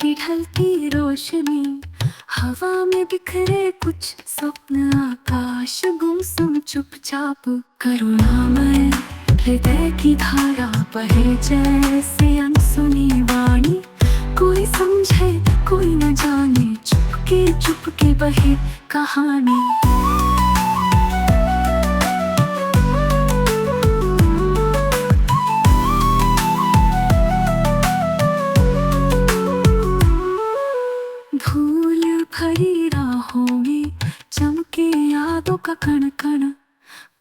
की ढलती रोशनी, हवा में बिखरे कुछ स्वप्न, आकाश गुमसुम चुपचाप। करुणामय हृदय की धारा बहे जैसे अनसुनी वाणी, कोई समझे कोई न जाने, चुपके चुपके बहे कहानी। धूल भरी राहों में चमके यादों का कण कण,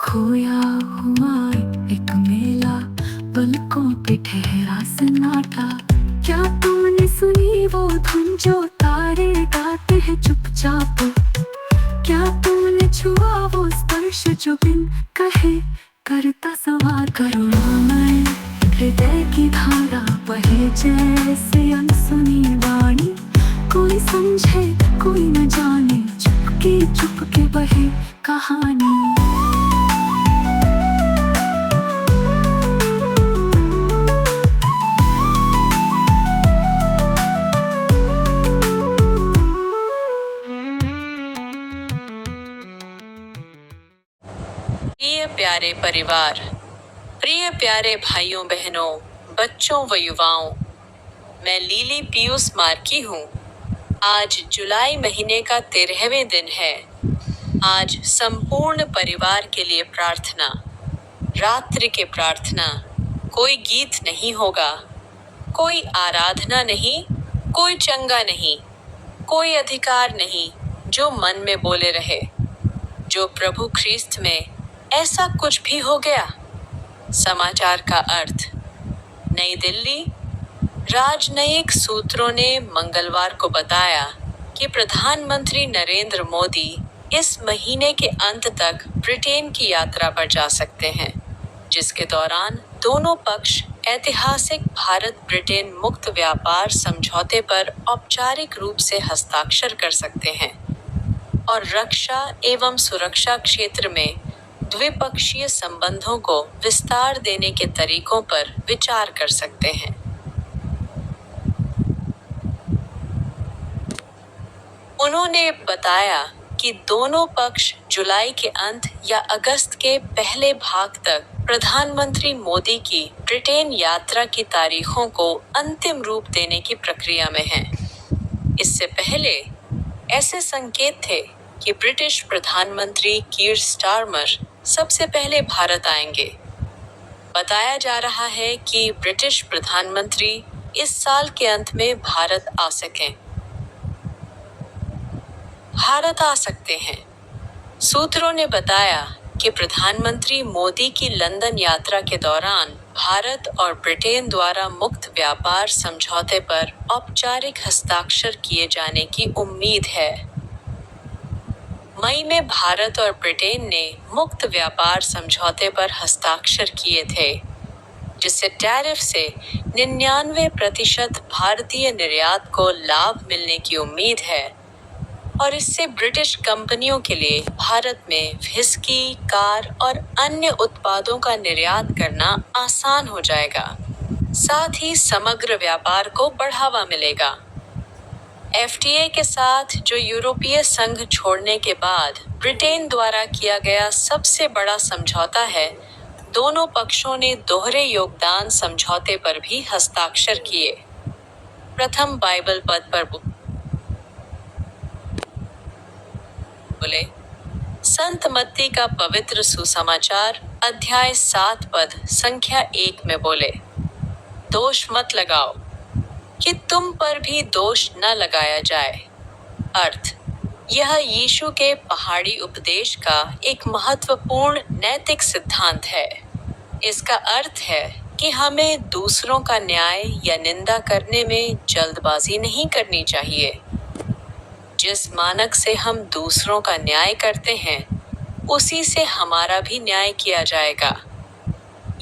खोया हुआ एक मेला, पलकों पे ठहरा सन्नाटा। क्या तुमने सुनी वो धुन जो तारे गाते हैं चुपचाप? क्या तुमने छुआ वो स्पर्श जो बिन कहे करता सवार? करुणामय हृदय की धारा बहे जैसे अनसुनी वाणी, कोई समझे कोई न जाने, चुपके चुपके बहे कहानी। प्रिय प्यारे परिवार, प्रिय प्यारे भाइयों बहनों, बच्चों व युवाओं, मैं लीली पीयूष मार्की हूँ। आज जुलाई महीने का 13वें दिन है। आज संपूर्ण परिवार के लिए प्रार्थना, रात्रि के प्रार्थना। कोई गीत नहीं होगा, कोई आराधना नहीं, कोई चंगा नहीं, कोई अधिकार नहीं जो मन में बोले रहे। जो प्रभु ख्रीस्त में ऐसा कुछ भी हो गया। समाचार का अर्थ। नई दिल्ली, राजनयिक सूत्रों ने मंगलवार को बताया कि प्रधानमंत्री नरेंद्र मोदी इस महीने के अंत तक ब्रिटेन की यात्रा पर जा सकते हैं, जिसके दौरान दोनों पक्ष ऐतिहासिक भारत ब्रिटेन मुक्त व्यापार समझौते पर औपचारिक रूप से हस्ताक्षर कर सकते हैं और रक्षा एवं सुरक्षा क्षेत्र में द्विपक्षीय संबंधों को विस्तार देने के तरीकों पर विचार कर सकते हैं। उन्होंने बताया कि दोनों पक्ष जुलाई के अंत या अगस्त के पहले भाग तक प्रधानमंत्री मोदी की ब्रिटेन यात्रा की तारीखों को अंतिम रूप देने की प्रक्रिया में हैं। इससे पहले ऐसे संकेत थे कि ब्रिटिश प्रधानमंत्री कीर स्टारमर सबसे पहले भारत आएंगे। बताया जा रहा है कि ब्रिटिश प्रधानमंत्री इस साल के अंत में भारत आ सकते हैं। सूत्रों ने बताया कि प्रधानमंत्री मोदी की लंदन यात्रा के दौरान भारत और ब्रिटेन द्वारा मुक्त व्यापार समझौते पर औपचारिक हस्ताक्षर किए जाने की उम्मीद है। मई में भारत और ब्रिटेन ने मुक्त व्यापार समझौते पर हस्ताक्षर किए थे, जिससे टैरिफ से 99% भारतीय निर्यात को लाभ मिलने की उम्मीद है और इससे ब्रिटिश कंपनियों के लिए भारत में व्हिस्की, कार और अन्य उत्पादों का निर्यात करना आसान हो जाएगा। साथ ही समग्र व्यापार को बढ़ावा मिलेगा। एफटीए के साथ जो यूरोपीय संघ छोड़ने के बाद ब्रिटेन द्वारा किया गया सबसे बड़ा समझौता है, दोनों पक्षों ने दोहरे योगदान समझौते पर भी हस्ताक्षर किए। प्रथम बाइबल पद पर बोले। संत मत्ती का पवित्र सुसमाचार अध्याय 7 पद संख्या 1 में बोले, दोष मत लगाओ कि तुम पर भी दोष न लगाया जाए। अर्थ, यह यीशु के पहाड़ी उपदेश का एक महत्वपूर्ण नैतिक सिद्धांत है। इसका अर्थ है कि हमें दूसरों का न्याय या निंदा करने में जल्दबाजी नहीं करनी चाहिए। जिस मानक से हम दूसरों का न्याय करते हैं, उसी से हमारा भी न्याय किया जाएगा।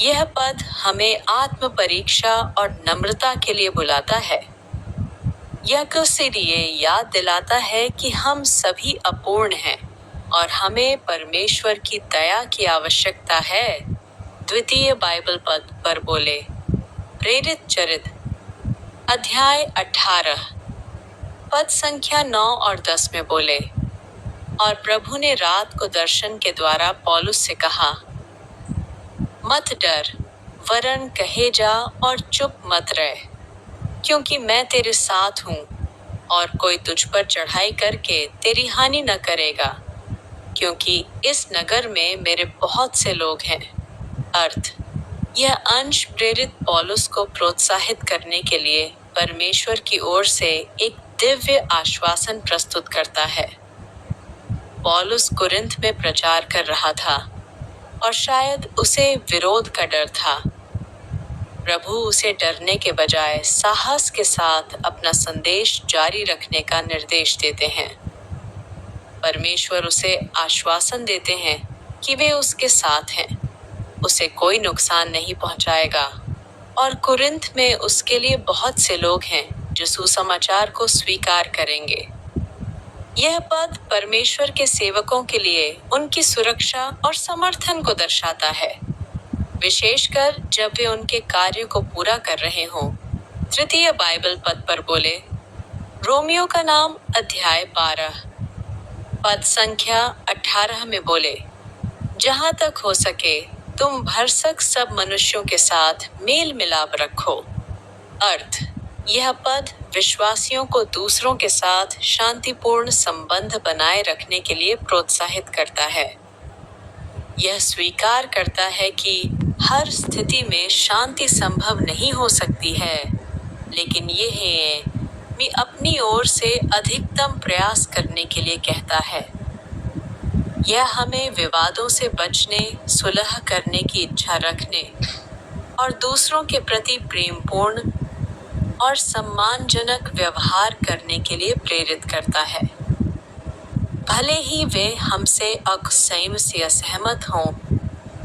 यह पद हमें आत्म परीक्षा और नम्रता के लिए बुलाता है। यह इसीलिए याद दिलाता है कि हम सभी अपूर्ण हैं और हमें परमेश्वर की दया की आवश्यकता है। द्वितीय बाइबल पद पर बोले। प्रेरित चरित्र अध्याय 18 पद संख्या 9 और 10 में बोले, और प्रभु ने रात को दर्शन के द्वारा पौलुस से कहा, मत डर, वरन कहे जा और चुप मत रह, क्योंकि मैं तेरे साथ हूँ, और कोई तुझ पर चढ़ाई करके तेरी हानि न करेगा, क्योंकि इस नगर में मेरे बहुत से लोग हैं। अर्थ: यह अंश प्रेरित पौलुस को प्रोत्साहित करने के लिए परमेश्वर की ओर से एक दिव्य आश्वासन प्रस्तुत करता है। पौलुस कुरिन्थ में प्रचार कर रहा था और शायद उसे विरोध का डर था। प्रभु उसे डरने के बजाय साहस के साथ अपना संदेश जारी रखने का निर्देश देते हैं। परमेश्वर उसे आश्वासन देते हैं कि वे उसके साथ हैं, उसे कोई नुकसान नहीं पहुंचाएगा, और कुरिन्थ में उसके लिए बहुत से लोग हैं जो सुसमाचार को स्वीकार करेंगे। यह पद परमेश्वर के सेवकों के लिए उनकी सुरक्षा और समर्थन को दर्शाता है, विशेषकर जब वे उनके कार्य को पूरा कर रहे हों। तृतीय बाइबल पद पर बोले, रोमियो का नाम अध्याय 12 पद संख्या 18 में बोले, जहां तक हो सके तुम भरसक सब मनुष्यों के साथ मेल मिलाप रखो। अर्थ: यह पद विश्वासियों को दूसरों के साथ शांतिपूर्ण संबंध बनाए रखने के लिए प्रोत्साहित करता है। यह स्वीकार करता है कि हर स्थिति में शांति संभव नहीं हो सकती है, लेकिन यह मैं अपनी ओर से अधिकतम प्रयास करने के लिए कहता है। यह हमें विवादों से बचने, सुलह करने की इच्छा रखने और दूसरों के प्रति प्रेमपूर्ण और सम्मानजनक व्यवहार करने के लिए प्रेरित करता है। भले ही वे हमसे अकस्मैत से असहमत हों।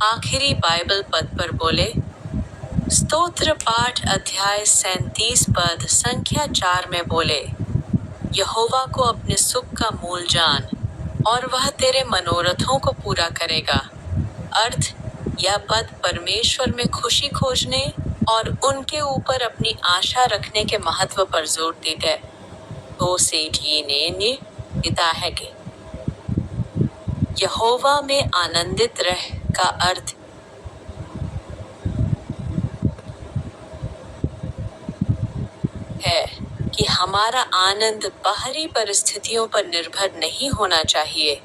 आखिरी बाइबल पद पर बोले, स्तोत्र पाठ अध्याय 37 पद संख्या 4 में बोले, यहोवा को अपने सुख का मूल जान, और वह तेरे मनोरथों को पूरा करेगा। अर्थ: यह पद परमेश्वर में खुशी खोजने और उनके ऊपर अपनी आशा रखने के महत्व पर जोर देता है। तो ने पिता है कि यहोवा में आनंदित रह का अर्थ है कि हमारा आनंद बाहरी परिस्थितियों पर निर्भर नहीं होना चाहिए,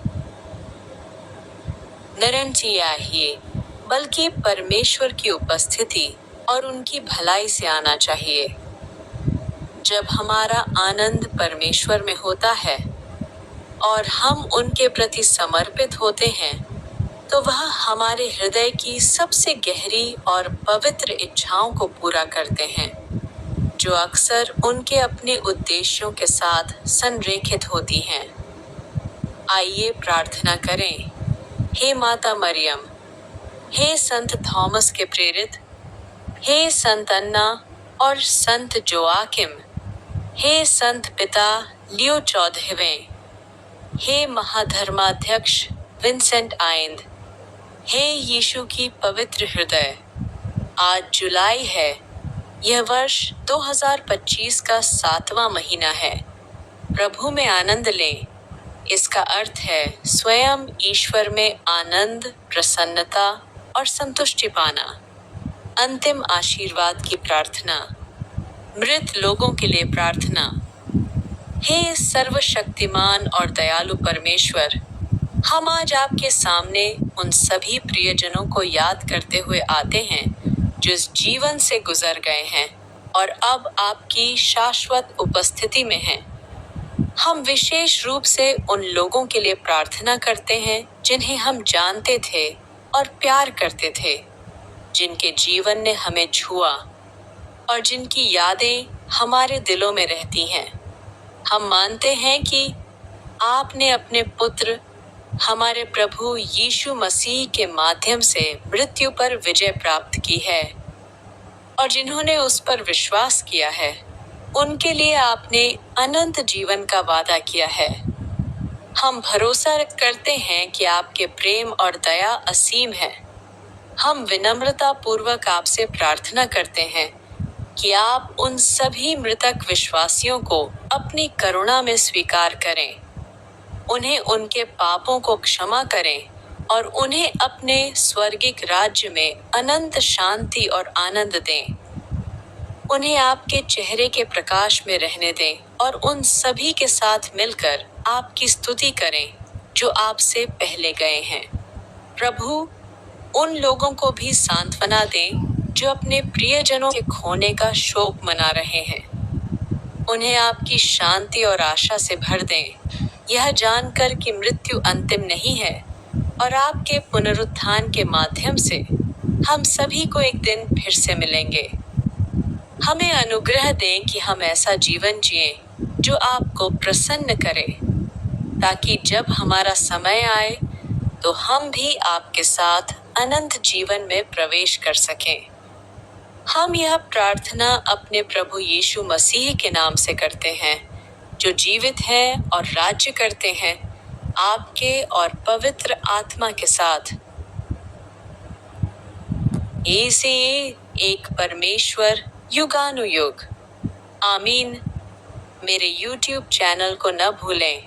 बल्कि परमेश्वर की उपस्थिति और उनकी भलाई से आना चाहिए। जब हमारा आनंद परमेश्वर में होता है और हम उनके प्रति समर्पित होते हैं, तो वह हमारे हृदय की सबसे गहरी और पवित्र इच्छाओं को पूरा करते हैं, जो अक्सर उनके अपने उद्देश्यों के साथ संरेखित होती हैं। आइए प्रार्थना करें। हे माता मरियम, हे संत थॉमस के प्रेरित, हे संत अन्ना और संत जोआकिम, हे संत पिता लियो 14वें, हे महाधर्माध्यक्ष विंसेंट आइंद, हे यीशु की पवित्र हृदय। आज जुलाई है। यह वर्ष 2025 का 7वां महीना है। प्रभु में आनंद लें। इसका अर्थ है स्वयं ईश्वर में आनंद, प्रसन्नता और संतुष्टि पाना। अंतिम आशीर्वाद की प्रार्थना। मृत लोगों के लिए प्रार्थना। हे सर्वशक्तिमान और दयालु परमेश्वर, हम आज आपके सामने उन सभी प्रियजनों को याद करते हुए आते हैं जो इस जीवन से गुजर गए हैं और अब आपकी शाश्वत उपस्थिति में हैं। हम विशेष रूप से उन लोगों के लिए प्रार्थना करते हैं जिन्हें हम जानते थे और प्यार करते थे, जिनके जीवन ने हमें छुआ और जिनकी यादें हमारे दिलों में रहती हैं। हम मानते हैं कि आपने अपने पुत्र हमारे प्रभु यीशु मसीह के माध्यम से मृत्यु पर विजय प्राप्त की है, और जिन्होंने उस पर विश्वास किया है उनके लिए आपने अनंत जीवन का वादा किया है। हम भरोसा करते हैं कि आपके प्रेम और दया असीम है। हम विनम्रता पूर्वक आपसे प्रार्थना करते हैं कि आप उन सभी मृतक विश्वासियों को अपनी करुणा में स्वीकार करें, उन्हें उनके पापों को क्षमा करें और उन्हें अपने स्वर्गिक राज्य में अनंत शांति और आनंद दें। उन्हें आपके चेहरे के प्रकाश में रहने दें और उन सभी के साथ मिलकर आपकी स्तुति करें जो आपसे पहले गए हैं। प्रभु, उन लोगों को भी सांत्वना दें जो अपने प्रियजनों के खोने का शोक मना रहे हैं। उन्हें आपकी शांति और आशा से भर दें, यह जानकर कि मृत्यु अंतिम नहीं है और आपके पुनरुत्थान के माध्यम से हम सभी को एक दिन फिर से मिलेंगे। हमें अनुग्रह दें कि हम ऐसा जीवन जिएं जो आपको प्रसन्न करे, ताकि जब हमारा समय आए तो हम भी आपके साथ अनंत जीवन में प्रवेश कर सकें। हम यह प्रार्थना अपने प्रभु यीशु मसीह के नाम से करते हैं, जो जीवित हैं और राज्य करते हैं आपके और पवित्र आत्मा के साथ। ऐसे एक परमेश्वर युगानुयुग। आमीन। मेरे YouTube चैनल को न भूलें